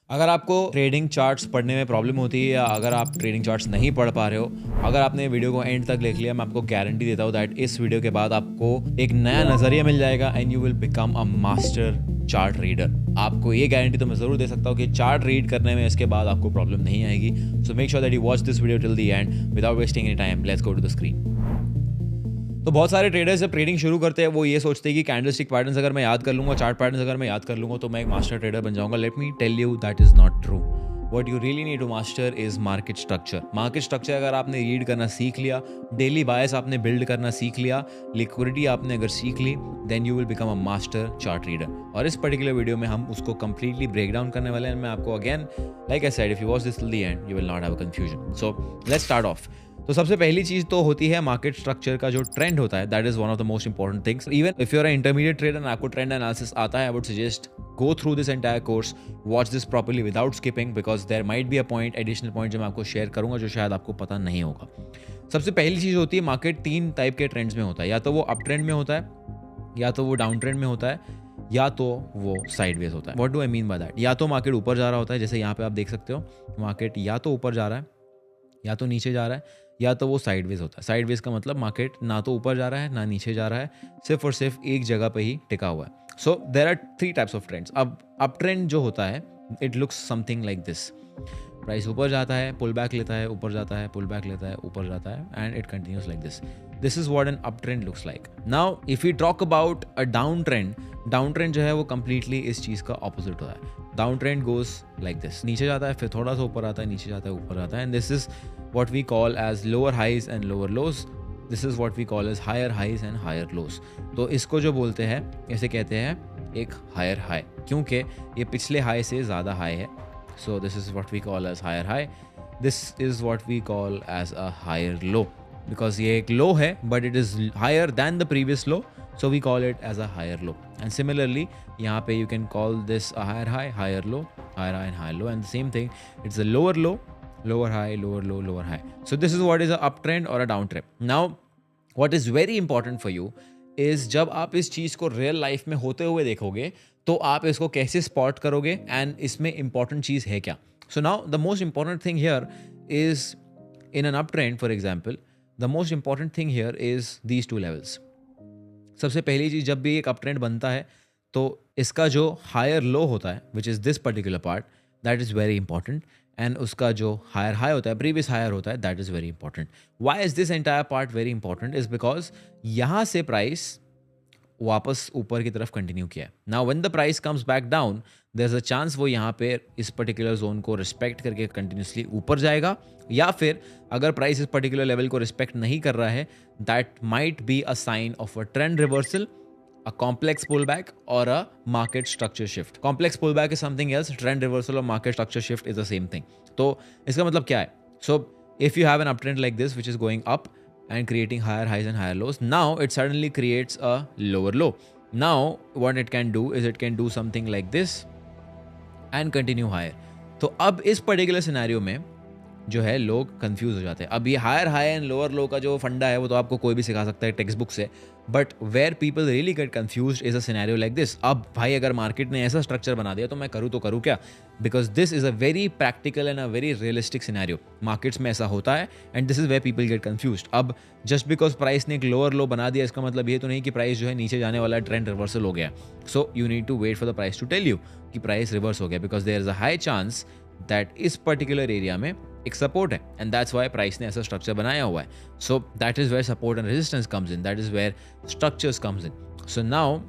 अगर आपको trading charts पढ़ने में प्रॉब्लम होती है या अगर आप ट्रेडिंग चार्ट्स नहीं पढ़ पा रहे हो, अगर आपने वीडियो को एंड तक देख लिया, मैं आपको गारंटी देता हूँ दैट इस वीडियो के बाद आपको एक नया नज़रिया मिल जाएगा and you will become a master chart reader. आपको ये गारंटी तो मैं ज़रूर दे सकता हूँ कि चार्ट रीड करने में इसके बाद आपको प्रॉब्लम नहीं आएगी। So make sure that you watch this video till the end without wasting any time. Let's go to the screen. तो बहुत सारे ट्रेडर्स जब ट्रेडिंग शुरू करते हैं वो ये सोचते हैं कि कैंडलस्टिक पैटर्न्स अगर मैं याद कर लूँगा, चार्ट पैटर्न्स अगर मैं याद कर लूँगा तो मैं एक मास्टर ट्रेडर बन जाऊँगा। Let me tell you that is not true. What you really need to master is market structure. Market structure अगर आपने रीड करना सीख लिया, डेली बायस आपने बिल्ड करना सीख लिया, लिक्विडिटी आपने अगर सीख ली, then you will become a master chart reader. और इस पर्टिकुलर वीडियो में हम उसको कंप्लीटली ब्रेक डाउन करने वाले हैं। मैं आपको again like I said, if you watch this till the and you will not have a confusion. So let's start of. तो सबसे पहली चीज तो होती है मार्केट स्ट्रक्चर का जो ट्रेंड होता है, that is one of the most important things. Even if you are intermediate trader and आपको ट्रेंड एनालिसिस आता है, I would suggest go through this entire course, watch this properly without skipping, because there might be a point, additional point जो मैं आपको share करूंगा जो शायद आपको पता नहीं होगा। सबसे पहली चीज होती है, मार्केट तीन टाइप के ट्रेंड्स में होता है। या तो वो अप ट्रेंड में होता है, या तो वो डाउन ट्रेंड में होता है, या तो वो साइडवेज होता है। What do I mean by that? या तो मार्केट ऊपर जा रहा होता है, जैसे यहाँ पे आप देख सकते हो, मार्केट या तो ऊपर जा रहा है, या तो नीचे जा रहा है, या तो वो साइडवेज होता है। साइडवेज का मतलब मार्केट ना तो ऊपर जा रहा है ना नीचे जा रहा है, सिर्फ और सिर्फ एक जगह पे ही टिका हुआ है। So there are three types of trends. अब अप ट्रेंड जो होता है, it looks something like this. Price ऊपर जाता है, पुल बैक लेता है, ऊपर जाता है, पुल बैक लेता है, ऊपर जाता है, and it continues like this. This is what an up trend looks like. Now if you talk about a down trend, down trend जो है वो कंप्लीटली इस चीज़ का ऑपोजिट होता है। Down trend goes like this, नीचे जाता है, फिर थोड़ा सा ऊपर आता है, नीचे जाता है, ऊपर आता है, and this is what we call as lower highs and lower lows. This is what we call as higher highs and higher lows. तो इसको जो बोलते हैं, इसे कहते हैं एक हायर हाई, क्योंकि ये पिछले हाई से ज़्यादा हाई है। So this is what we call as higher high. This is what we call as a higher low, because ये एक low है but it is higher than the previous low, so we call it as a higher low. And similarly यहाँ पे you can call this a higher high, higher low, higher high and higher low, and the same thing, it's a lower low, lower high, lower low, lower high. So this is what is a uptrend or a downtrend. Now what is very important for you is जब आप इस चीज़ को real life में होते हुए देखोगे तो आप इसको कैसे स्पॉट करोगे एंड इसमें इंपॉर्टेंट चीज़ है क्या। So now the most important thing here is in an up trend, for example, the most important thing here is these two levels. सबसे पहली चीज़, जब भी एक अप ट्रेंड बनता है तो इसका जो हायर लो होता है, which is this particular part, that is very important, and उसका जो हायर हाई होता है, प्रीवियस हायर होता है, that is very important. Why is this entire part very important? Is because यहाँ से प्राइस वापस ऊपर की तरफ कंटिन्यू किया है। Now when the price comes back down, there is a chance वो यहाँ पे इस पर्टिकुलर जोन को रिस्पेक्ट करके कंटिन्यूसली ऊपर जाएगा, या फिर अगर प्राइस इस पर्टिकुलर लेवल को रिस्पेक्ट नहीं कर रहा है, that might be a sign of a trend reversal, a complex pullback or a market structure shift. Complex pullback is something else. Trend reversal or market structure shift is the same thing. तो इसका मतलब क्या है? So if you have an uptrend like this which is going up and creating higher highs and higher lows, now it suddenly creates a lower low. Now what it can do is it can do something like this and continue higher. तो अब इस particular scenario में जो है लोग confuse हो जाते हैं। अब ये higher high and lower low का जो फंडा है वो तो आपको कोई भी सिखा सकता है टेक्स्ट बुक से, but where people really get confused is a scenario like this. अब भाई अगर मार्केट ने ऐसा स्ट्रक्चर बना दिया तो मैं करूँ तो करूँ क्या? Because this is a very practical and a very realistic scenario. Markets में ऐसा होता है and this is where people get confused. अब जस्ट बिकॉज प्राइस ने एक लोअर लो बना दिया, इसका मतलब ये तो नहीं कि प्राइस जो है नीचे जाने वाला ट्रेंड रिवर्सल हो गया। So you need to wait for the price to tell you कि प्राइस रिवर्स हो गया, because there is a high chance that इस पर्टिकुलर एरिया में एक सपोर्ट है, एंड दैट्स वाई प्राइस ने ऐसा स्ट्रक्चर बनाया हुआ है। So that is where support and resistance comes in, that is where structures comes in. So now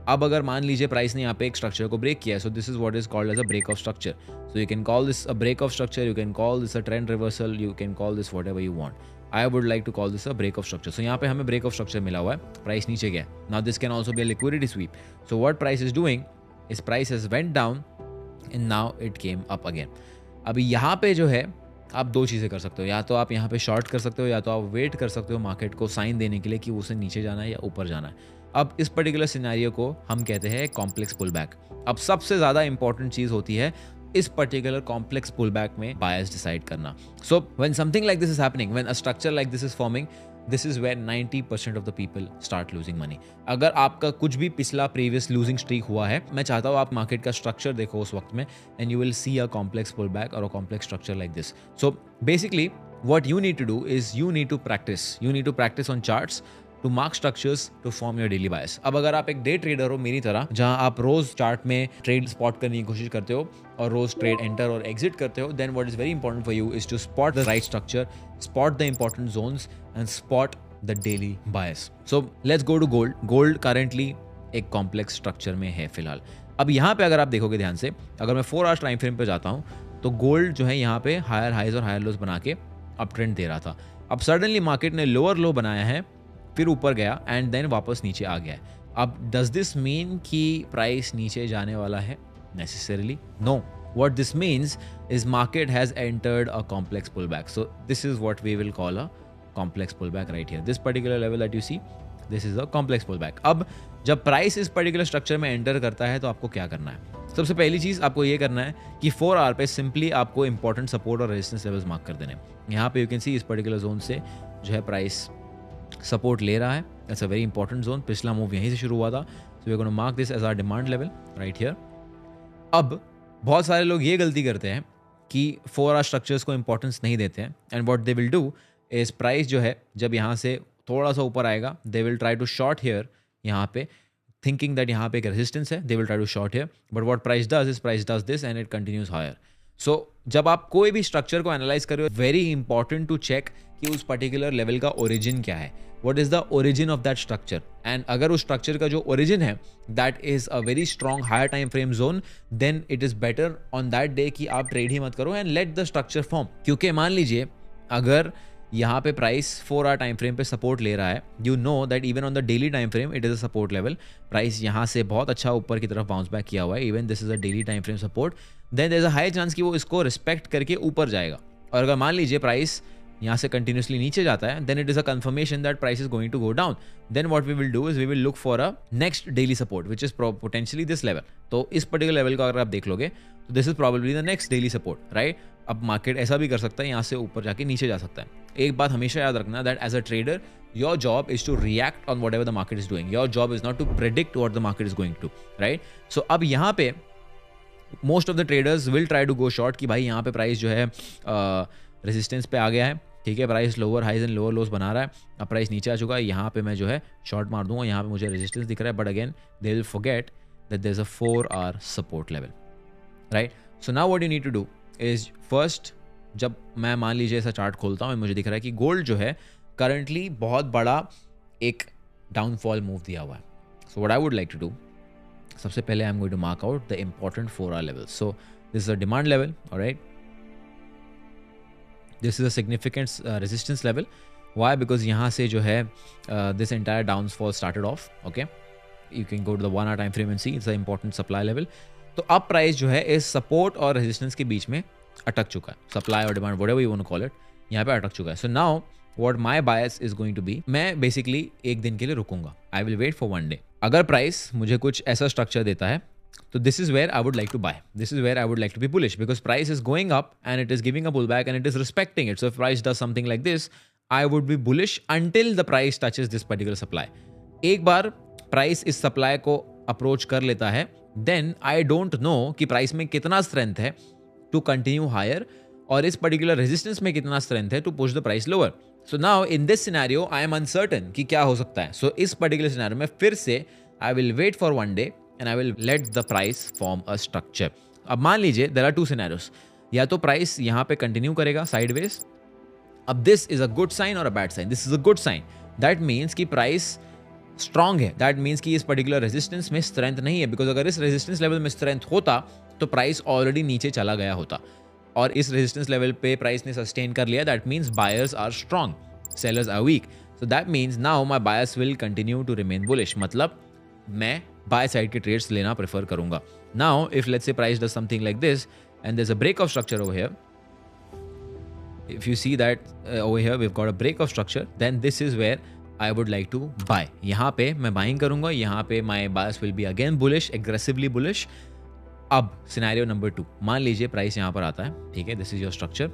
अब अगर मान लीजिए प्राइस ने यहाँ पे एक स्ट्रक्चर को ब्रेक किया, so this is what is called as a break of structure. So you can call this a break of structure, you can call this a trend reversal, you can call this whatever you want. I would like to call this a break of structure. So यहाँ पे हमें break of structure मिला हुआ है, price नीचे गया। Now this can also be a liquidity SVEEP. So what price is doing is price has went down and now it came up again. अभी यहाँ पे जो है आप दो चीज़ें कर सकते हो, या तो आप यहाँ पे शॉर्ट कर सकते हो, या तो आप वेट कर सकते हो मार्केट को साइन देने के लिए कि उसे नीचे जाना है या ऊपर जाना है। अब इस पर्टिकुलर सिनेरियो को हम कहते हैं कॉम्प्लेक्स पुल बैक। अब सबसे ज़्यादा इंपॉर्टेंट चीज़ होती है इस पर्टिकुलर कॉम्प्लेक्स पुल बैक में बायस डिसाइड करना। So when something like this is happening, when a structure like this is forming, this is where 90% of the people start losing money. अगर आपका कुछ भी पिछला प्रीवियस लूजिंग स्ट्रीक हुआ है, मैं चाहता हूँ आप मार्केट का स्ट्रक्चर देखो उस वक्त में, and you will see a complex pull back और a complex structure like this. So basically what you need to do is you need to practice on charts to mark structures to form your daily bias। अब अगर आप एक day trader हो मेरी तरह, जहां आप रोज चार्ट में ट्रेड स्पॉट करने की कोशिश करते हो और रोज ट्रेड एंटर और एग्जिट करते हो, then what is very important for you is to spot the right structure, spot the important zones and spot the daily bias। So let's go to gold। gold currently एक complex structure में है फिलहाल। अब यहाँ पे अगर आप देखोगे ध्यान से, अगर मैं 4 आवर्स टाइम फ्रेम पे जाता हूँ तो गोल्ड जो है यहाँ पे हायर हाइज और हायर लोज बना के अप ट्रेंड दे रहा था। अब सडनली मार्केट ने लोअर लो बनाया है, फिर ऊपर गया एंड देन वापस नीचे आ गया है। अब डज दिस मीन कि प्राइस नीचे जाने वाला है? Necessarily no. What this means is market has entered a complex pull back. So this is what we will call a complex pull back right here. This particular level that you see, this is a complex pull back. अब जब price इस particular structure में enter करता है तो आपको क्या करना है? सबसे पहली चीज आपको ये करना है कि 4 आवर पे सिंपली आपको इंपॉर्टेंट सपोर्ट और रेजिस्टेंस लेवल्स मार्क कर देने। यहाँ पे यू कैन सी इस पर्टिकुलर जोन से जो है प्राइस सपोर्ट ले रहा है। That's a very important zone. पिछला मूव यहीं से शुरू हुआ था। So we are gonna mark this as our demand level right here. अब बहुत सारे लोग ये गलती करते हैं कि 4 आवर स्ट्रक्चर्स को इंपॉर्टेंस नहीं देते हैं, and what they will do is price जो है जब यहाँ से थोड़ा सा ऊपर आएगा, they will try to short here यहाँ पे, thinking that यहाँ पे एक रेजिस्टेंस है, they will try to short here, but what price does is price does this and it continues higher। So जब आप कोई भी स्ट्रक्चर को एनालाइज कर रहे हो, वेरी इंपॉर्टेंट टू चेक कि उस पर्टिकुलर लेवल का ओरिजिन क्या है, what is the origin of that structure। and अगर उस स्ट्रक्चर का जो ओरिजिन है that is a very strong higher time frame zone, then it is better on that day कि आप ट्रेड ही मत करो and let the structure form। क्योंकि मान लीजिए अगर यहाँ पे प्राइस 4 आवर टाइम फ्रेम पे सपोर्ट ले रहा है, you know that even on the daily time frame it is a support level. Price यहाँ से बहुत अच्छा ऊपर की तरफ बाउंस बैक किया हुआ है, even this is a daily time frame support, then there is a high chance कि वो इसको रिस्पेक्ट करके ऊपर जाएगा। और अगर मान लीजिए प्राइस यहाँ से कंटिन्यूसली नीचे जाता है, then it is a confirmation that price is going to go down. Then what we will do is we will look for a next daily support which is potentially this level. तो इस particular level का अगर आप देख लोगे तो this is probably the next daily support right. अब market ऐसा भी कर सकता है, यहाँ से ऊपर जाके नीचे जा सकता है। एक बात हमेशा याद रखना that as a trader your job is to react on whatever the market is doing. Your job is not to predict what the market is going to right. So अब यहाँ पे most of the traders will try to go short कि भाई यहाँ पे price जो है resistance पे आ गया है, ठीक है, price lower highs and lower lows बना रहा है, अब प्राइस नीचे आ चुका है, यहाँ पे मैं जो है शॉर्ट मार दूंगा, यहाँ पे मुझे रेजिस्टेंस दिख रहा है, but again they will forget that there is a 4 hour support level right. So now what you need to do is first, जब मैं मान लीजिए ऐसा चार्ट खोलता हूँ, मुझे दिख रहा है कि गोल्ड जो है करंटली बहुत बड़ा एक डाउनफॉल मूव दिया हुआ है। So what I would like to do, सबसे पहले I am going to mark out the important 4 hour level. So this is a demand level alright, this is a significant resistance level. Why? Because यहाँ से जो है this entire downfall started off. Okay, you can go to the 1 hour time frame and see it's a important supply level. तो अब price जो है इस support और रेजिस्टेंस के बीच में अटक चुका है, सप्लाई और demand whatever you want to call it, यहाँ पे अटक चुका है। So now what my bias is going to be, मैं बेसिकली एक दिन के लिए रुकूंगा, I will wait for 1 day. अगर प्राइस मुझे कुछ ऐसा स्ट्रक्चर देता है तो this is where I would like to buy, this is where I would like to be bullish, because price is going up and it is giving a pull back and it is respecting it. So if price does something like this, I would be bullish until the price touches this particular supply. एक बार price इस supply को approach कर लेता है, then I don't know कि price में कितना स्ट्रेंथ है टू कंटिन्यू हायर और इस पर्टिकुलर रेजिस्टेंस में कितना स्ट्रेंथ है to push the price lower. So now in this scenario I am uncertain कि क्या हो सकता है। सो इस पर्टिकुलर सिनेरियो में फिर से I will wait for 1 day and I will let the price form a structure. अब मान लीजिए देयर आर 2 सिनेरियोस, या तो प्राइस यहाँ पे कंटिन्यू करेगा साइडवेज। अब this is a good sign और a bad sign. This is a good sign, that means कि प्राइस स्ट्रांग है, दैट मीन्स कि इस पर्टिकुलर रेजिस्टेंस में स्ट्रेंथ नहीं है, बिकॉज अगर इस रेजिस्टेंस लेवल में स्ट्रेंथ होता तो प्राइस ऑलरेडी नीचे चला गया होता, और इस रेजिस्टेंस लेवल पे प्राइस ने सस्टेन कर लिया, that means buyers are strong, sellers are weak. So that means now my buyers will continue to remain bullish, मतलब मैं बाय साइड के ट्रेड्स लेना प्रेफर करूंगा। Now if let's say price does something like this and there is a break of structure over here, if you see that over here we've got a break of structure, then this is where I would like to buy। यहाँ पे मैं buying करूंगा, यहाँ पे my bias will be again bullish, aggressively bullish। अब scenario number 2, मान लीजिए price यहाँ पर आता है, ठीक है, दिस इज योर स्ट्रक्चर।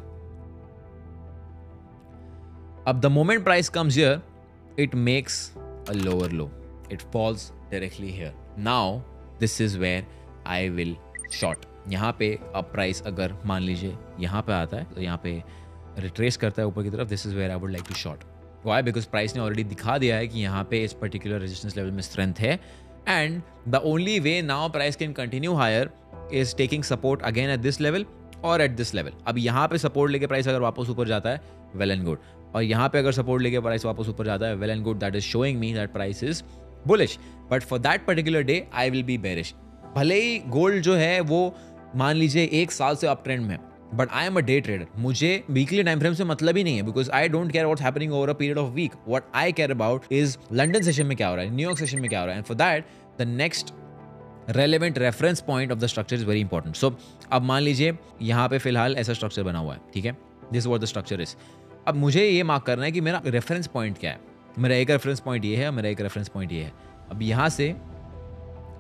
अब the moment price comes here it makes a lower low. It falls directly here. Now this is where I will short. यहाँ पे अब प्राइस अगर मान लीजिए यहाँ पे आता है तो यहाँ पे रिट्रेस करता है ऊपर की तरफ, this is where I would like to short. Why? Because price ने ऑलरेडी दिखा दिया है कि यहाँ पे इस पर्टिकुलर रेजिस्टेंस लेवल में स्ट्रेंथ है, and the only way now price can continue higher is taking support again at this level और एट दिस लेवल. अब यहाँ पे सपोर्ट लेके प्राइस अगर वापस ऊपर जाता है, वेल एंड गुड. और यहाँ पे अगर सपोर्ट लेके प्राइस वापस ऊपर जाता है, well and good. That is showing me that price is bullish. But for that particular day I will be bearish. भले ही गोल्ड जो है वो मान लीजिए 1 साल से अप ट्रेंड में, but I am a day trader. मुझे वीकली टाइम फ्रेम से मतलब ही नहीं है, because I don't care what's happening over a period of week. What I care about is London session में क्या हो रहा है, न्यूयॉर्क सेशन में क्या हो रहा है, and for that the next relevant reference point of the structure is very important. So अब मान लीजिए यहाँ पे फिलहाल ऐसा स्ट्रक्चर बना हुआ है, ठीक है, this what the structure is. अब मुझे ये मार्क करना है कि मेरा रेफरेंस पॉइंट क्या है. मेरा एक रेफरेंस पॉइंट ये है, मेरा एक रेफरेंस पॉइंट ये है. अब यहाँ से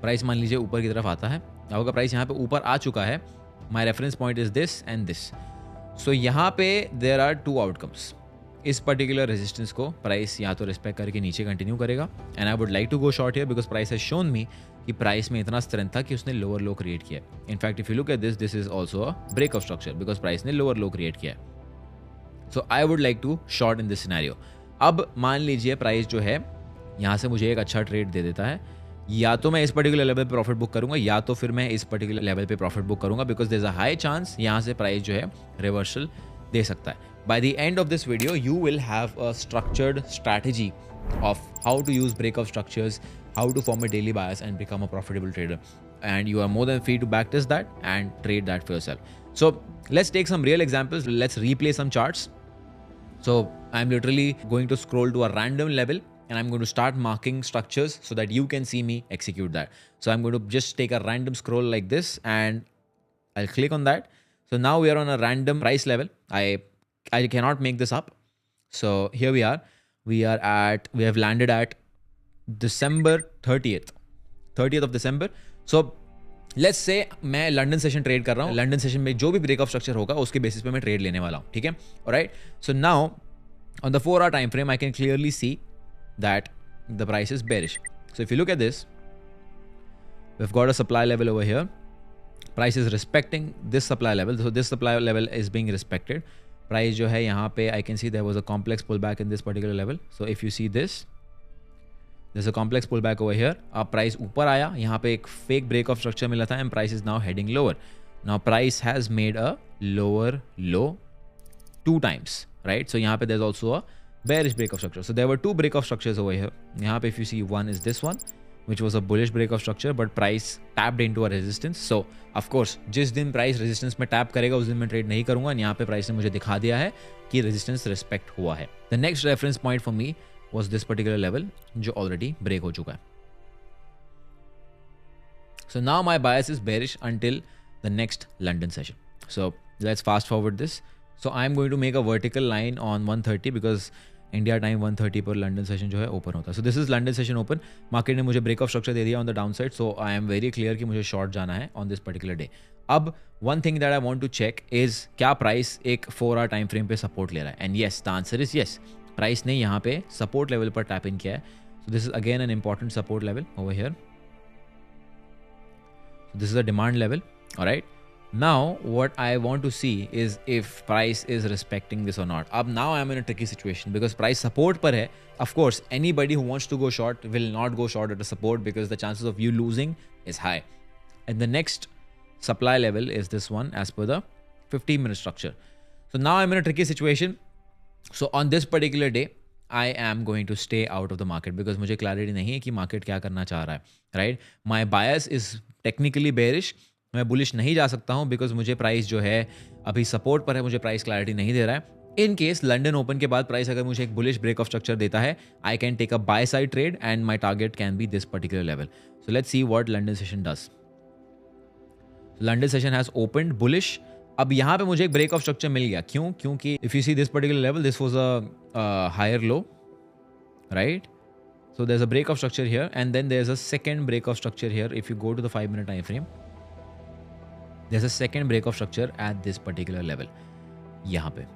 प्राइस मान लीजिए ऊपर की तरफ आता है, आपका प्राइस यहाँ पे ऊपर आ चुका है. My reference point is this and this. So यहाँ पे देर आर 2 आउटकम्स. इस पर्टिकुलर रेजिस्टेंस को प्राइस या तो रिस्पेक्ट करके नीचे कंटिन्यू करेगा, and I would like to go short here because price has shown me कि प्राइस में इतना स्ट्रेंथ था कि उसने लोअर लो क्रिएट किया. In fact if you look at this, this is also a break of structure because price ने lower low create किया. So I would like to short in this scenario. अब मान लीजिए price जो है यहाँ से मुझे एक अच्छा ट्रेड दे देता है, या तो मैं इस पर्टिकुलर लेवल पे प्रॉफिट बुक करूंगा या तो फिर मैं इस पर्टिकुलर लेवल पे प्रॉफिट बुक करूंगा, because there is a high chance यहाँ से प्राइस जो है रिवर्सल दे सकता है. By the end of this video you will have a structured strategy of how to use breakout structures, how to form a daily bias and become a profitable trader, and you are more than free to backtest that and trade that for yourself. So let's take some real examples. Let's replay some charts. So I'm literally going to scroll to a random level and I'm going to start marking structures so that you can see me execute that. So I'm going to just take a random scroll like this and I'll click on that. So now we are on a random price level. I cannot make this up. So here we are. We have landed at December 30th of December. So let's say मैं London session trade कर रहा हूँ. London session में जो भी breakout structure होगा उसके basis पे मैं ट्रेड लेने वाला हूँ, ठीक है. Alright. So now on the 4 hour time frame I can clearly see that the price is bearish. So if you look at this, we have got a supply level over here. Price is respecting this supply level. So this supply level is being respected. Price जो है यहाँ पे I can see there was a complex pull back in this particular level. So if you see this, there's a complex pullback over here. अब price ऊपर आया, यहाँ पे एक फेक ब्रेक ऑफ स्ट्रक्चर मिला था and price is now heading lower. Now price has made a lower low 2 times, right? So यहाँ पे there's also a bearish break of structure. So there were 2 break of structures over here. यहाँ पे if you see, one is this one which was a bullish break of structure but price tapped into a resistance. So of course जिस दिन price resistance में tap करेगा उस दिन मैं trade नहीं करूंगा. यहाँ पे प्राइस ने मुझे दिखा दिया है कि रेजिस्टेंस रिस्पेक्ट हुआ है. The next reference point for me was this particular level जो already break हो चुका है. So now my bias is bearish until the next London session. So let's fast forward this. So I'm going to make a vertical line on 130 because India time 130 पर London session जो है open होता है. So this is London session open. Market ने मुझे break of structure दे दिया on the downside. So I am very clear कि मुझे short जाना है on this particular day. अब one thing that I want to check is क्या price एक 4 hour time frame पे support ले रहा है? And yes, the answer is yes. Price ने यहाँ पे सपोर्ट लेवल पर टैप इन किया है. So this is again an important support level over here. This is a demand level. Alright. Now what I want to see is if price is respecting this और not. अब now I am in a tricky situation because price support पर है. Of course anybody who wants to go short will not go short eight a support because the chances of you losing is high. And the next supply level is this one as per the 15-minute structure. So now I'm in a tricky situation. So on this particular day, I am going to stay out of the market because मुझे clarity नहीं है कि market क्या करना चाह रहा है, right? My bias is technically bearish. मैं bullish नहीं जा सकता हूँ because मुझे price जो है अभी support पर है, मुझे price clarity नहीं दे रहा है. In case London Open के बाद price अगर मुझे एक bullish break of structure देता है, I can take a buy side trade and my target can be this particular level. So let's see what London session does. London session has opened bullish. अब यहाँ पे मुझे एक break of structure मिल गया. क्यों? क्योंकि if you see this particular level, this was a higher low, right? So there is a break of structure here and then there is a second break of structure here. If you go to the 5-minute time frame, there is a second break of structure at this particular level यहाँ पे.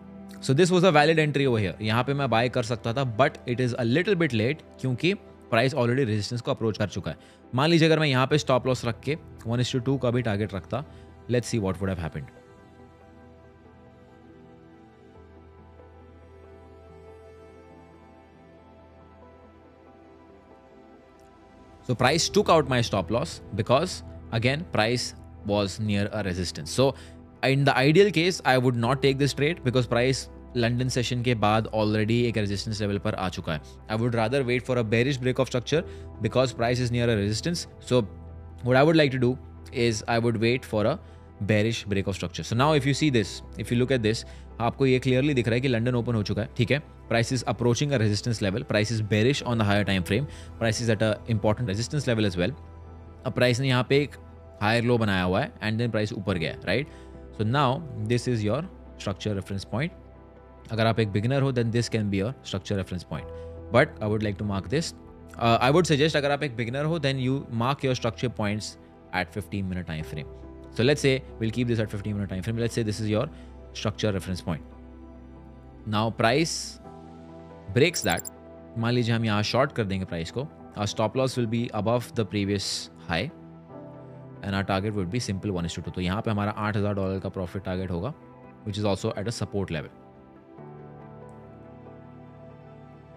So this was a valid entry over here, यहाँ पे मैं buy कर सकता था, but it is a little bit late क्योंकि price already resistance को अप्रोच कर चुका है। मान लीजिए अगर मैं यहाँ पे स्टॉप लॉस रख के 1:2 का भी टारगेट रखता, let's see what would have happened. So price took out my stop loss because again price was near a resistance. So in the ideal case I would not take this trade because price London session के बाद already एक resistance level पर आ चुका है. I would rather wait for a bearish break of structure because price is near a resistance. So what I would like to do is I would wait for a bearish break of structure. So now if you see this, if you look at this, आपको ये clearly दिख रहा है कि London open हो चुका है. ठीक है, price is approaching a resistance level, price is bearish on the higher time frame, price is at a important resistance level as well. अब प्राइस ने यहाँ पे एक हायर लो बनाया हुआ है एंड देन प्राइस ऊपर गया, right. So now this is your structure reference point. अगर आप एक बिगिनर हो then this can be your structure reference point, but I would like to mark this. I would suggest अगर आप एक beginner हो then you mark your structure points at 15 minute time frame. So let's say we'll keep this at 15 minute time frame. Let's say this is your structure reference point. Now price breaks that. मान लीजिए हम यहाँ short कर देंगे price को. Our stop loss will be above the previous high and our target would be simple 1:2. तो यहाँ पे हमारा $8,000 का प्रॉफिट टारगेट होगा which is also at a support level.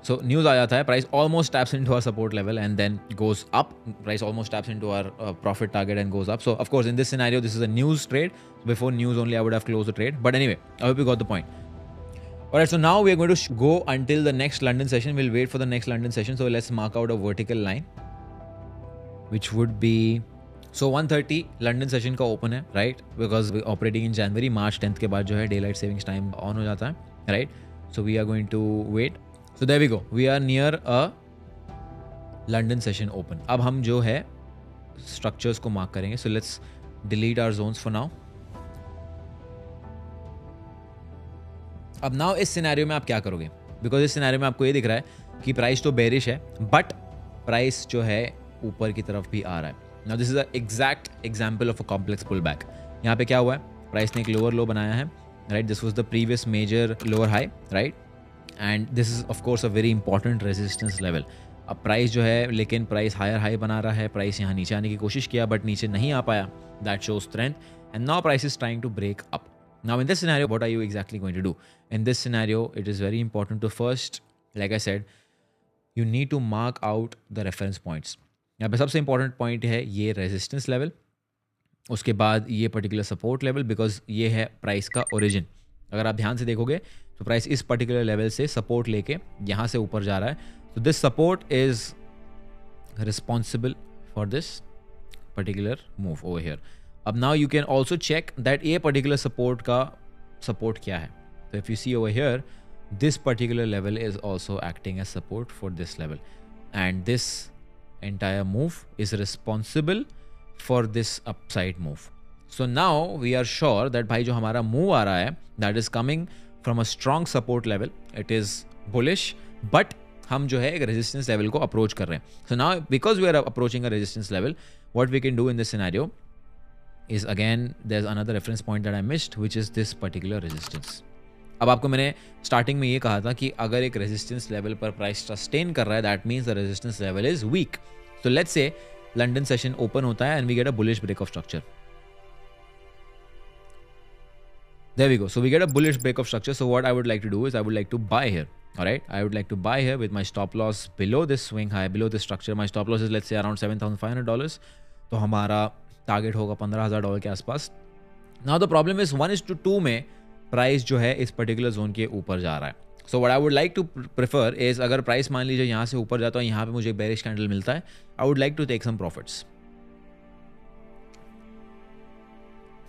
So news आ जाता है, price almost taps into our support level and then goes up. Price almost taps into our profit target and goes up. So of course in this scenario this is a news trade. Before news only I would have closed the trade. But anyway, I hope you got the point. Alright, so now we are going to go until the next London session. We'll wait for the next London session. So let's mark out a vertical line which would be, so 1:30 London session का open है, right? Because we operating in January. March 10th के बाद जो है daylight savings time on हो जाता है, right? So we are going to wait. So there we go. We are near a London session open. अब हम जो है structures को mark करेंगे. So let's delete our zones for now. अब now इस scenario में आप क्या करोगे? Because इस scenario में आपको ये दिख रहा है कि price तो bearish है, but price जो है ऊपर की तरफ भी आ रहा है. Now this is an exact example of a complex pullback. यहाँ पे क्या हुआ है? Price ने एक lower low बनाया है, right? This was the previous major lower high, right? And this is of course a very important resistance level. अब प्राइस जो है, लेकिन प्राइस हायर हाई बना रहा है. प्राइस यहाँ नीचे आने की कोशिश किया बट नीचे नहीं आ पाया. That shows strength and now price is trying to break up. Now in this scenario what are you exactly going to do? In this scenario it is very important to first, like I said, you need to mark out the reference points. यहाँ पे सबसे important point है ये resistance level, उसके बाद ये particular support level, because ये है प्राइस का ओरिजिन. अगर आप ध्यान से देखोगे तो प्राइस इस पर्टिकुलर लेवल से सपोर्ट लेके यहाँ से ऊपर जा रहा है. तो this support is responsible for this particular move over here. अब now you can also check that ये पर्टिकुलर सपोर्ट का सपोर्ट क्या है. तो if you see over here, this particular level is also acting as support for this level and this entire move is responsible for this upside move. So now we are sure that भाई जो हमारा move आ रहा है that is coming from a strong support level, it is bullish, but हम जो है एक resistance level को approach कर रहे हैं. So now because we are approaching a resistance level, what we can do in this scenario is, again there's another reference point that I missed, which is this particular resistance. अब आपको मैंने starting में ये कहा था कि अगर एक रेजिस्टेंस लेवल पर प्राइस सस्टेन कर रहा है that means the resistance level is weak. So let's say London session open होता है and we get a bullish break of structure. There we go. So we get a bullish break of structure. So what I would like to do is I would like to buy here. All right. I would like to buy here with my stop loss below this swing high, below this structure. My stop loss is let's say around $7,500. तो हमारा target होगा $15,000 के आसपास. Now the problem is 1:2 में price जो है इस particular zone के ऊपर जा रहा है. So what I would like to prefer is, अगर प्राइस मान लीजिए यहाँ से ऊपर जाता है, यहाँ पे मुझे एक bearish candle मिलता है, I would like to take some profits.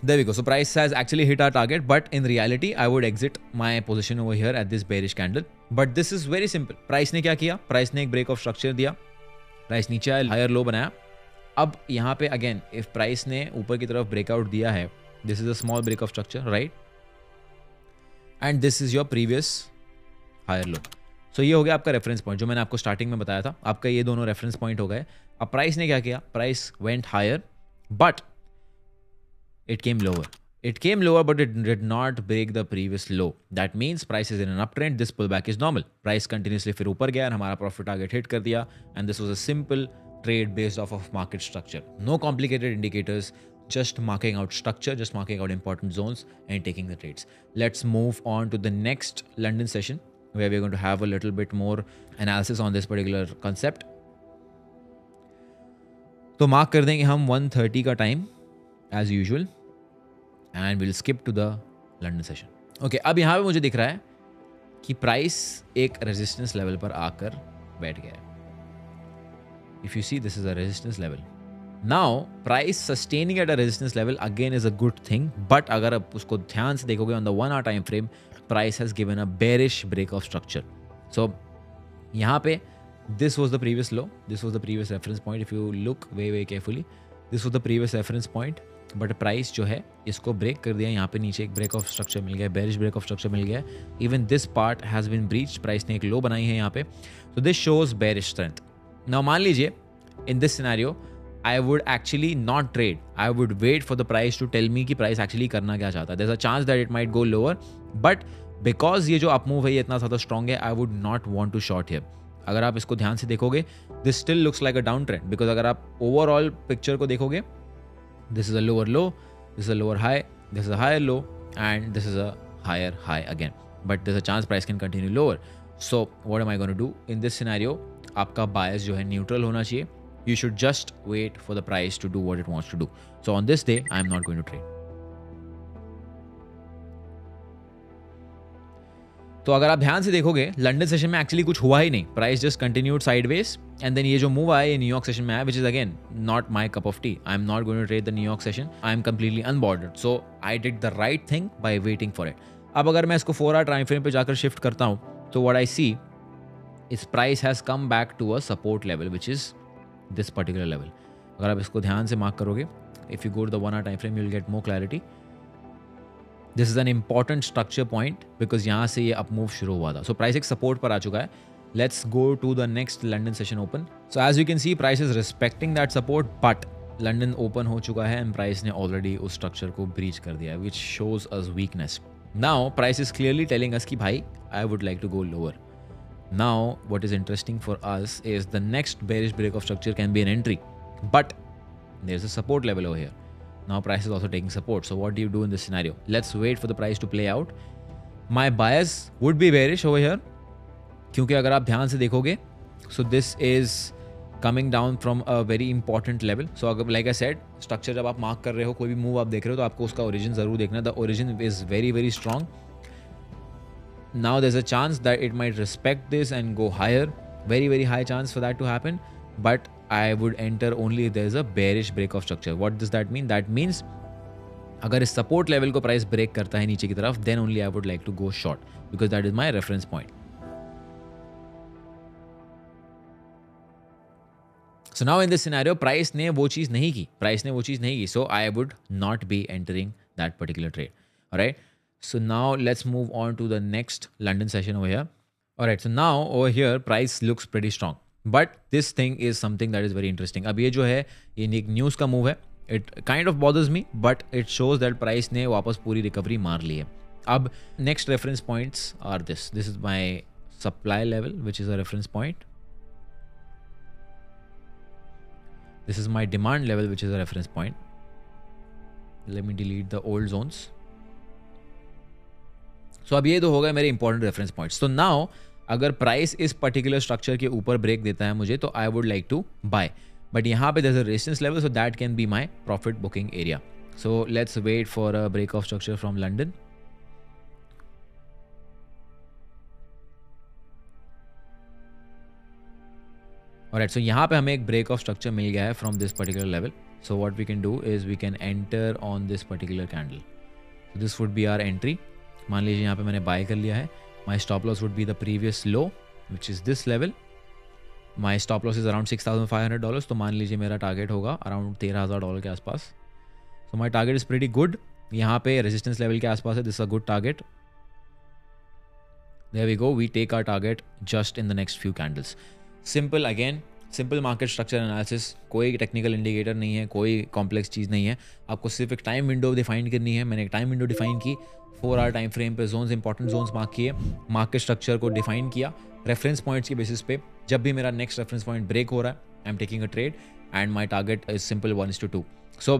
There we go. So price has actually hit our target, but in reality, I would exit my position over here at this bearish candle. But this is very simple. Price ने क्या किया? Price ने एक break of structure दिया. Price नीचे आया, higher low बनाया. अब यहाँ पे again, if price ने ऊपर की तरफ breakout दिया है, this is a small break of structure, right? And this is your previous higher low. So ये हो गया आपका reference point, जो मैंने आपको starting में बताया था. आपका ये दोनों reference point हो गए. अब price ने क्या किया? Price went higher, but it came lower. It came lower, but it did not break the previous low. That means price is in an uptrend. This pullback is normal. Price continuously फिर ऊपर गया और हमारा profit target hit कर दिया. And this was a simple trade based off of market structure. No complicated indicators, just marking out structure, just marking out important zones and taking the trades. Let's move on to the next London session where we're going to have a little bit more analysis on this particular concept. तो mark कर देंगे हम 1:30 का time as usual and will skip to the London session. Okay, अब यहाँ पे मुझे दिख रहा है कि प्राइस एक रेजिस्टेंस लेवल पर आकर बैठ गया है. If you see, this is a resistance level. Now price sustaining at a resistance level again is a good thing, but अगर आप उसको ध्यान से देखोगे on the 1 hour time frame, price has given a bearish break of structure. So यहाँ पे this was the previous low, this was the previous reference point. If you look very carefully, this was the previous reference point, but price जो है इसको break कर दिया. यहाँ पे नीचे एक ब्रेक ऑफ स्ट्रक्चर मिल गया, बेरिश ब्रेक ऑफ स्ट्रक्चर मिल गया. Even this part has been breached, price ने एक लो बनाई है यहाँ पे. So this shows bearish strength. Now मान लीजिए in this scenario I would actually not trade, I would wait for the price to tell me कि price actually करना क्या चाहता है. There is a chance that it might go lower, but because ये जो up move है ये इतना ज़्यादा स्ट्रॉन्ग है, I would not want to short here. अगर आप इसको ध्यान से देखोगे, this still looks like a down trend, because अगर आप ओवरऑल पिक्चर को देखोगे, this is a lower low, this is a lower high, this is a higher low and this is a higher high again, but this a chance price can continue lower. So what am I going to do in this scenario? आपका bias जो है neutral होना चाहिए. You should just wait for the price to do what it wants to do. So on this day I am not going to trade. तो अगर आप ध्यान से देखोगे, लंदन सेशन में एक्चुअली कुछ हुआ ही नहीं. Price just continued sideways and then ये जो मूव आया ये न्यूयॉर्क सेशन में आया, which is again not my cup of tea. I am not going to trade the New York session. I am completely unbothered. So I did the right thing by waiting for it. अब अगर मैं इसको 4 hour time frame पे जाकर shift करता हूँ, तो what I see is price has come back to a support level which is this particular level. अगर आप इसको ध्यान से मार्क करोगे, if you go to the 1 hour time frame, you will get more clarity. This is an important structure point because यहाँ से ये up move शुरू हुआ था. सो प्राइस एक सपोर्ट पर आ चुका है. Let's go to the next London session open. So as you can see, price is respecting that support, but London open हो चुका है एंड प्राइस ने ऑलरेडी उस स्ट्रक्चर को ब्रीच कर दिया है, which shows us weakness. Now price is clearly telling us कि भाई I would like to go lower. Now what is interesting for us is the next bearish break of structure can be an entry, but there is a support level over here. Now price is also taking support. So what do you do in this scenario? Let's wait for the price to play out. My bias would be bearish over here. क्योंकि अगर आप ध्यान से देखोगे, so this is coming down from a very important level. So अगर like I said, structure जब आप mark कर रहे हो, कोई भी मूव आप देख रहे हो, तो आपको उसका origin जरूर देखना. The origin is very very strong. Now there's a chance that it might respect this and go higher. Very very high chance for that to happen. But I would enter only if there is a bearish break of structure. What does that mean? That means अगर इस support level को price break करता है नीचे की तरफ, then only I would like to go short because that is my reference point. So now in this scenario price ने वो चीज़ नहीं की, so I would not be entering that particular trade. Alright, so now let's move on to the next London session over here. Alright, so now over here price looks pretty strong, but this thing is something that is very interesting. अब ये जो है ये एक news का move है. It kind of bothers me, but it shows that price ने वापस पूरी रिकवरी मार ली है. अब next reference points are this is my supply level which is a reference point. This is my demand level which is a reference point. Let me delete the old zones. So अब ये तो हो गए मेरे important reference points. तो now अगर price इस particular structure के ऊपर ब्रेक देता है मुझे, तो I would like to buy. But यहाँ पे there is a resistance level, so that can be my profit booking area. So let's wait for a break of structure from London. Alright, so यहाँ पे हमें एक break of structure मिल गया है from this particular level. So what we can do is we can enter on this particular candle. This would be our entry. मान लीजिए यहाँ पे मैंने बाय कर लिया है. My stop loss would be the previous low, which is this level. My stop loss is around $6,500. तो मान लीजिए मेरा टारगेट होगा अराउंड $13,000 के आसपास. So my target is pretty good. यहाँ पे रेजिस्टेंस लेवल के आसपास है. This is a good target. There we go. We take our target just in the next few candles. Simple again. Simple market structure analysis, कोई technical indicator नहीं है, कोई complex चीज़ नहीं है। आपको सिर्फ एक टाइम विंडो डिफाइन करनी है। मैंने एक टाइम विंडो डिफाइन की, 4 आवर टाइम फ्रेम पे जोन्स, इंपॉर्टेंट जोन्स मार्क किए, मार्केट स्ट्रक्चर को डिफाइन किया, रेफरेंस पॉइंट्स के बेसिस पे जब भी मेरा नेक्स्ट रेफरेंस पॉइंट ब्रेक हो रहा है, I am taking a trade and my target is simple 1:2. So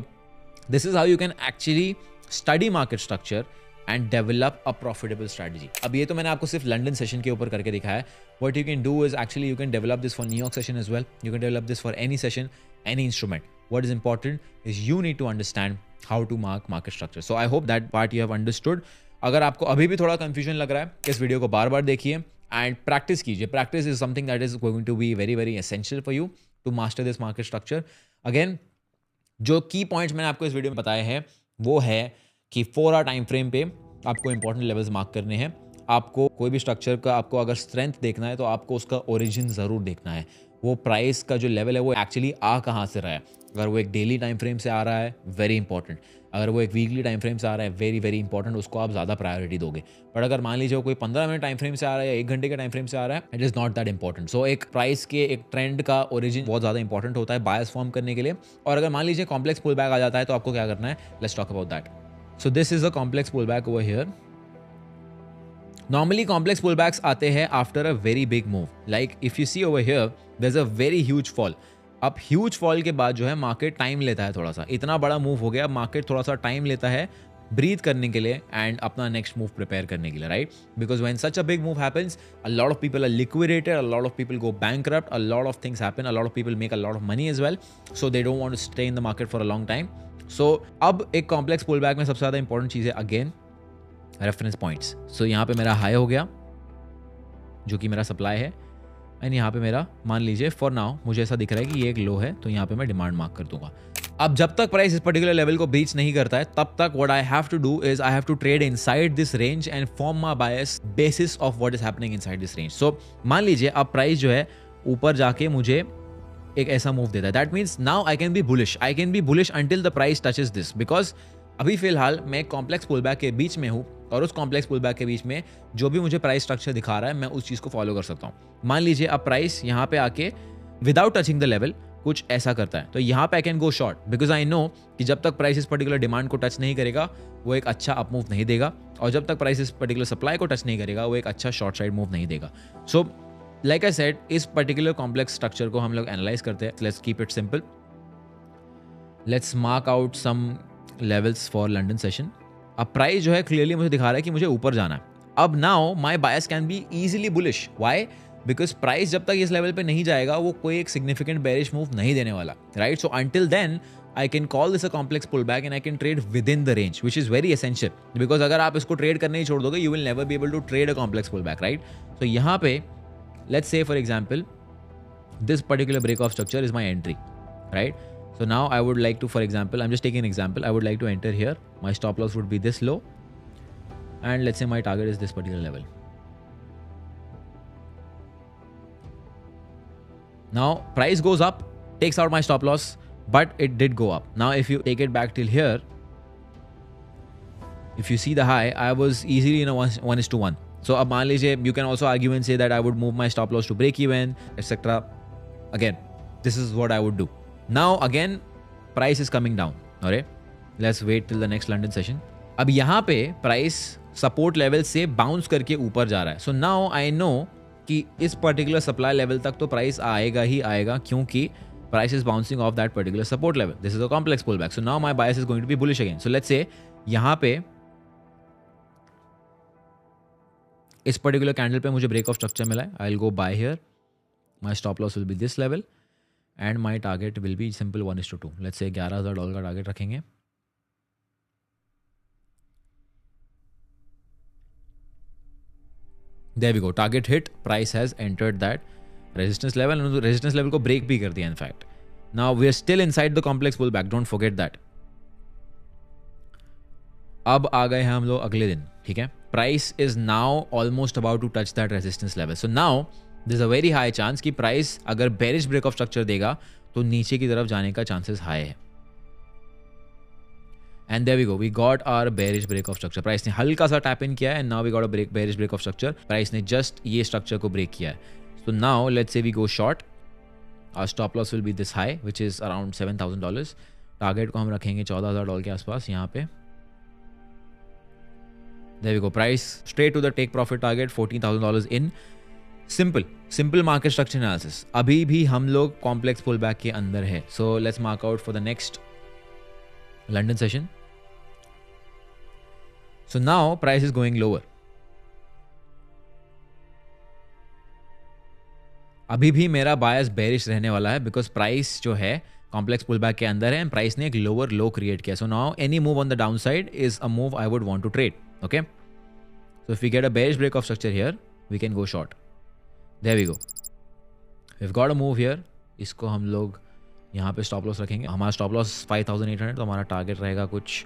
this is how you can actually study market structure and develop a profitable strategy. अब ये तो मैंने आपको सिर्फ लंडन सेशन के ऊपर करके दिखाया है. What you can do is actually you can develop this for New York session as well. You can develop this for any session, any instrument. What is important is you need to understand how to market structure. So I hope that part you have understood. अगर आपको अभी भी थोड़ा confusion लग रहा है, इस video को बार बार देखिए एंड प्रैक्टिस कीजिए. Practice is something that is going to be very very essential for you to master this market structure. Again, जो की पॉइंट्स मैंने आपको इस वीडियो में बताए हैं वो है कि 4 आवर टाइम फ्रेम पे आपको इंपॉर्टेंट लेवल्स मार्क करने हैं. आपको कोई भी स्ट्रक्चर का आपको अगर स्ट्रेंथ देखना है तो आपको उसका ओरिजिन ज़रूर देखना है. वो प्राइस का जो लेवल है वो एक्चुअली आ कहाँ से रहा है. अगर वो एक डेली टाइम फ्रेम से आ रहा है, वेरी इंपॉर्टेंट. अगर वो एक वीकली टाइम फ्रेम से आ रहा है, वेरी वेरी इंपॉर्टेंट. उसको आप ज़्यादा प्रायोरिटी दोगे. पर अगर मान लीजिए कोई 15 मिनट टाइम फ्रेम से आ रहा है या 1 घंटे के टाइम फ्रेम से आ रहा है, it is not that important. So एक प्राइस के एक ट्रेंड का ओरिजिन बहुत ज़्यादा इंपॉर्टेंट होता है बायस फॉर्म करने के लिए. और अगर मान लीजिए कॉम्प्लेक्स पुल बैक आ जाता है तो आपको क्या करना है, let's talk about that. So this is a complex pull back over here. Normally complex pullbacks आते हैं after a very big move. Like if you see over here, there's a very huge fall. अब huge fall के बाद जो है market time लेता है थोड़ा सा. इतना बड़ा मूव हो गया, मार्केट थोड़ा सा टाइम लेता है ब्रीथ करने के लिए एंड अपना नेक्स्ट मूव प्रिपेयर करने के लिए, right? Because when such a big move happens, a lot of people are liquidated, a lot of people go bankrupt, a lot of things happen, a lot of people make a lot of money as well, so they don't want to stay in the market for a long time. So अब एक complex pull back में सबसे ज़्यादा important चीज़ है again reference points. सो यहाँ पे मेरा high हो गया जो कि मेरा सप्लाई है एंड यहाँ पे मेरा मान लीजिए फॉर नाउ मुझे ऐसा दिख रहा है कि ये एक लो है, तो यहाँ पे मैं डिमांड मार्क कर दूंगा. अब जब तक प्राइस इस पर्टिकुलर लेवल को ब्रीच नहीं करता है तब तक what I have to do is I have to trade inside this range and form my bias basis of what is happening inside this range. So मान लीजिए अब प्राइस जो है ऊपर जाके मुझे एक ऐसा मूव देता है, that means now I can be bullish until the price touches this. Because अभी फिलहाल मैं कॉम्प्लेक्स पुलबैक के बीच में हूँ और उस कॉम्प्लेक्स पुलबैक के बीच में जो भी मुझे प्राइस स्ट्रक्चर दिखा रहा है मैं उस चीज़ को फॉलो कर सकता हूँ. मान लीजिए अब प्राइस यहाँ पे आके विदाउट टचिंग द लेवल कुछ ऐसा करता है तो यहाँ पे I can go short, because I know कि जब तक प्राइस इस पर्टिकुलर डिमांड को टच नहीं करेगा वो एक अच्छा अप मूव नहीं देगा, और जब तक प्राइस इस पर्टिकुलर सप्लाई को टच नहीं करेगा वो एक अच्छा शॉर्ट साइड मूव नहीं देगा. सो लाइक आई सेड, इस पर्टिकुलर कॉम्प्लेक्स स्ट्रक्चर को हम लोग एनालाइज करते हैं. Let's keep it simple. Let's mark out some levels for London session. अब प्राइस जो है क्लियरली मुझे दिखा रहा है कि मुझे ऊपर जाना है. अब now my bias can be easily bullish. Why? Because price जब तक इस लेवल पे नहीं जाएगा वो कोई एक सिग्निफिकेंट बेरिश मूव नहीं देने वाला, right? So until then I can call this a complex pull back and I can trade within the range, which is very essential. Because अगर आप इसको ट्रेड करने ही छोड़ दोगे you will never be able to trade a complex pull back, right? तो यहाँ पे let's say for example this particular break of structure is my entry, right? So now I would like to, for example, I'm just taking an example. I would like to enter here. My stop loss would be this low. And let's say my target is this particular level. Now price goes up, takes out my stop loss, but it did go up. Now if you take it back till here, if you see the high, I was easily in a 1:1. So ab maan lijiye, you can also argue and say that I would move my stop loss to break even, etc. Again, this is what I would do. Now again price is coming down. Alright, let's wait till the next London session. अब यहाँ पे price support level से bounce करके ऊपर जा रहा है. So now I know कि इस पर्टिकुलर सप्लाई लेवल तक तो प्राइस आएगा ही आएगा क्योंकि price is bouncing off that particular support level. This is a complex pull back. So now my bias is going to be bullish again. So let's say यहाँ पे इस particular candle पे मुझे ब्रेक ऑफ स्ट्रक्चर मिला है. I will go buy here. My stop loss will be this level and my target will be simple 1:2. Let's say $11,000 का target रखेंगे. There we go, target hit. Price has entered that resistance level. Resistance level को break भी कर दिया in fact. Now we are still inside the complex pull back, don't forget that. अब आ गए हैं हम लोग अगले दिन, ठीक है? Price is now almost about to touch that resistance level. So now there's a very high chance कि प्राइस अगर बेरिश ब्रेक ऑफ स्ट्रक्चर देगा तो नीचे की तरफ जाने का चांसेस हाई है. And there we go, we got our bearish break of structure. Price ने हल्का सा टैप इन किया है and now we got a bearish break of structure. Price ने जस्ट ये स्ट्रक्चर को ब्रेक किया है. So now let's say we go short stop loss will be this high which is around $7,000. Target को हम रखेंगे $14,000 के आसपास यहाँ पे. There we go. Price straight to the take profit target, $14,000 in. Simple market structure analysis. अभी भी हम लोग complex pullback के अंदर है. So let's mark out for the next London session. So now price is going lower. अभी भी मेरा bias bearish रहने वाला है because price जो है complex pullback के अंदर है and price ने एक lower low create किया. So now any move on the downside is a move I would want to trade. Okay. So if we get a bearish break of structure here, we can go short. There we go. We've got a move here. इसको हम लोग यहाँ पे stop loss रखेंगे. हमारा stop loss 5,800 तो हमारा target रहेगा कुछ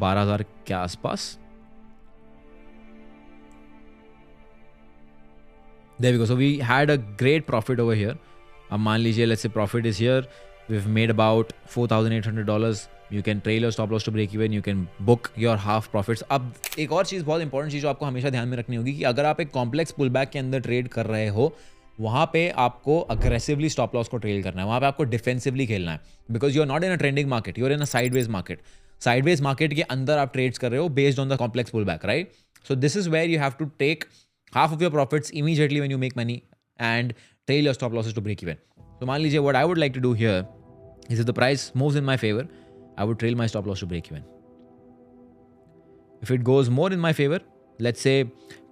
12,000 के आसपास. There we go. So we had a great profit over here. अब मान लीजिए let's say profit is here. We've made about $4,800. You can trail your stop loss to break even. You can book your half profits. अब एक और चीज़, बहुत important चीज़ जो आपको हमेशा ध्यान में रखनी होगी कि अगर आप एक कॉम्प्लेक्स पुल बैक के अंदर ट्रेड कर रहे हो, वहाँ पे आपको अग्रेसिवली स्टॉप लॉस को ट्रेल करना है. वहाँ पे आपको डिफेंसिवली खेलना है because you are not in a trending market, you are in a sideways market. Sideways market के अंदर आप ट्रेड्स कर रहे हो based on the complex pull back, right? So this is where you have to take half of your profits immediately when you make money and trail your stop losses to break even. So मान लीजिए what I would like to do here is if the price moves in my favor, I would trail my stop loss to break even. If it goes more in my favor, let's say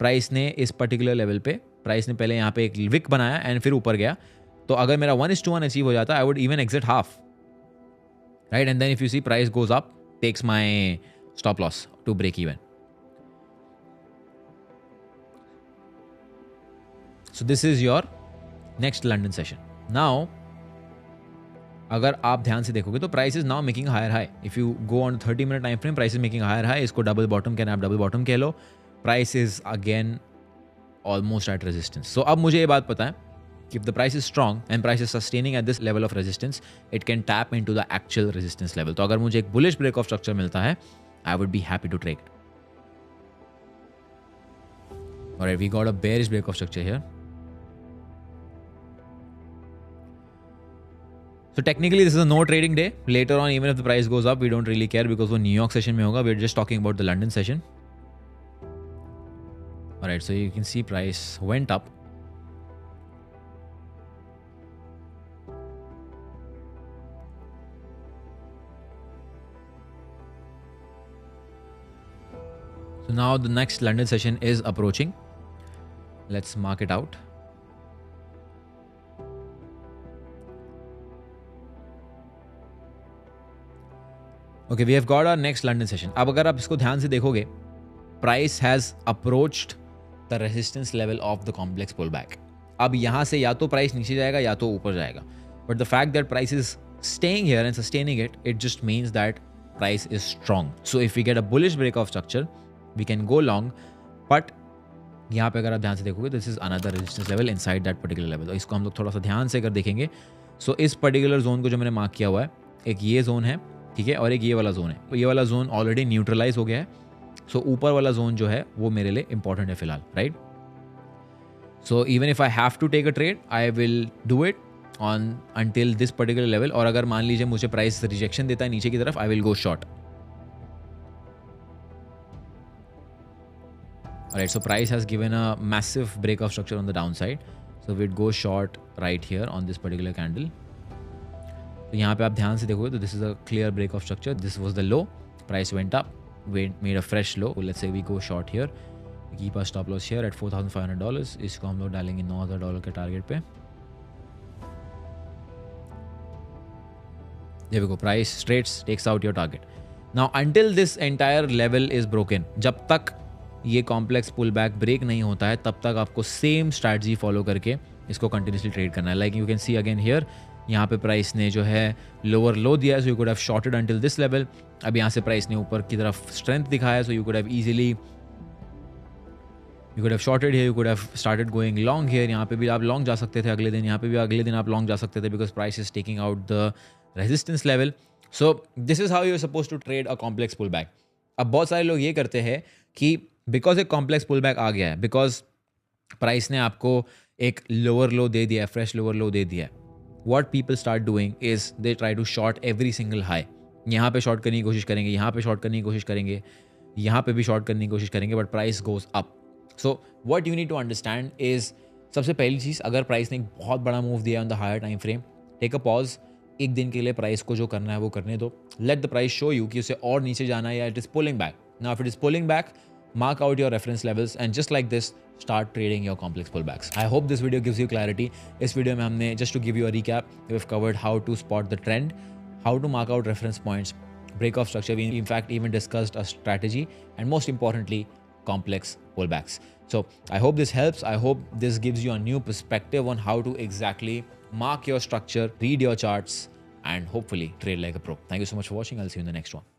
price ने इस particular level पे price ने पहले यहाँ पे एक wick बनाया and फिर ऊपर गया, तो अगर मेरा 1:1 achieve हो जाता, I would even exit half, right? And then if you see price goes up, takes my stop loss to break even. So this is your next London session. Now, अगर आप ध्यान से देखोगे तो price is now making a higher high. If you go on 30-minute time frame, price is making a higher high. इसको double bottom कहना, आप double bottom कह लो. Price is again almost at resistance. So अब मुझे ये बात पता है कि if the price is strong and price is sustaining at this level of resistance, it can tap into the actual resistance level. तो अगर मुझे एक bullish break of structure मिलता है, I would be happy to trade. Alright, we got a bearish break of structure here. So technically this is a no trading day. Later on, even if the price goes up, we don't really care because वो New York session में होगा. We're just talking about the London session. Alright, so you can see price went up. So now the next London session is approaching. Let's mark it out. Okay, we have got our next London session. अब अगर आप इसको ध्यान से देखोगे, price has approached the resistance level of the complex pullback. अब यहाँ से या तो price नीचे जाएगा या तो ऊपर जाएगा. But the fact that price is staying here and sustaining it, it just means that price is strong. So if we get a bullish break of structure, we can go long. But यहाँ पे अगर आप ध्यान से देखोगे, this is another resistance level inside that particular level. तो इसको हम लोग थोड़ा सा ध्यान से अगर देखेंगे, so इस particular zone को जो मैंने मार्क किया हुआ है, एक ये zone है, ठीक है, और एक ये वाला जोन है. तो ये वाला जोन ऑलरेडी न्यूट्रलाइज हो गया है. सो ऊपर वाला जोन जो है वो मेरे लिए इंपॉर्टेंट है फिलहाल, right? So even if I have to take a trade, I will do it on until this particular level. और अगर मान लीजिए मुझे प्राइस रिजेक्शन देता है नीचे की तरफ, आई will go short. Alright, so price has given a massive break of structure on the downside. So we'd go short right here on this particular candle. तो यहाँ पे आप ध्यान से देखोगे तो this is a clear break of structure. This was the low. Price went up. We made a fresh low. Let's say we go short here. We keep our stop loss here at $4,500. इसको हम लोग डालेंगे $9,000 के target पे. There we go. Price straight takes out your target. Now until this entire level is broken, जब तक ये complex pull back break नहीं होता है, तब तक आपको सेम स्ट्रैटेजी फॉलो करके इसको कंटिन्यूसली ट्रेड करना है. Like you can see again here, यहाँ पे प्राइस ने जो है लोअर लो दिया है, so you could have shorted until this level. अब यहाँ से प्राइस ने ऊपर की तरफ स्ट्रेंथ दिखाया है, so you could have easily you could have shorted here, you could have started going long here. यहाँ पे भी आप लॉन्ग जा सकते थे अगले दिन, यहाँ पे भी अगले दिन आप लॉन्ग जा सकते थे because price is taking out the resistance level. So this is how you are suppose to trade a complex pull back. अब बहुत सारे लोग ये करते हैं कि बिकॉज एक कॉम्प्लेक्स पुल बैक आ गया है, बिकॉज प्राइस ने आपको एक लोअर लो दे दिया है, फ्रेश लोअर लो दे दिया है, what people start doing is they try to short every single high. यहाँ पे शॉर्ट करने की कोशिश करेंगे, यहाँ पे शॉर्ट करने की कोशिश करेंगे, यहाँ पे भी शॉर्ट करने की कोशिश करेंगे, but price goes up. So what you need to understand is, सबसे पहली चीज़, अगर प्राइस ने एक बहुत बड़ा मूव दिया on the higher time frame, take a pause. एक दिन के लिए प्राइस को जो करना है वो करने दो. Late the price show you कि उसे और नीचे जाना है या it is pulling back. Now if it is pulling back, mark out your reference levels and just like this start trading your complex pullbacks. I hope this video gives you clarity. इस video में हमने, just to give you a recap, we've covered how to spot the trend, how to mark out reference points, break off structure. We in fact even discussed a strategy, and most importantly, complex pullbacks. So I hope this helps. I hope this gives you a new perspective on how to exactly mark your structure, read your charts, and hopefully trade like a pro. Thank you so much for watching. I'll see you in the next one.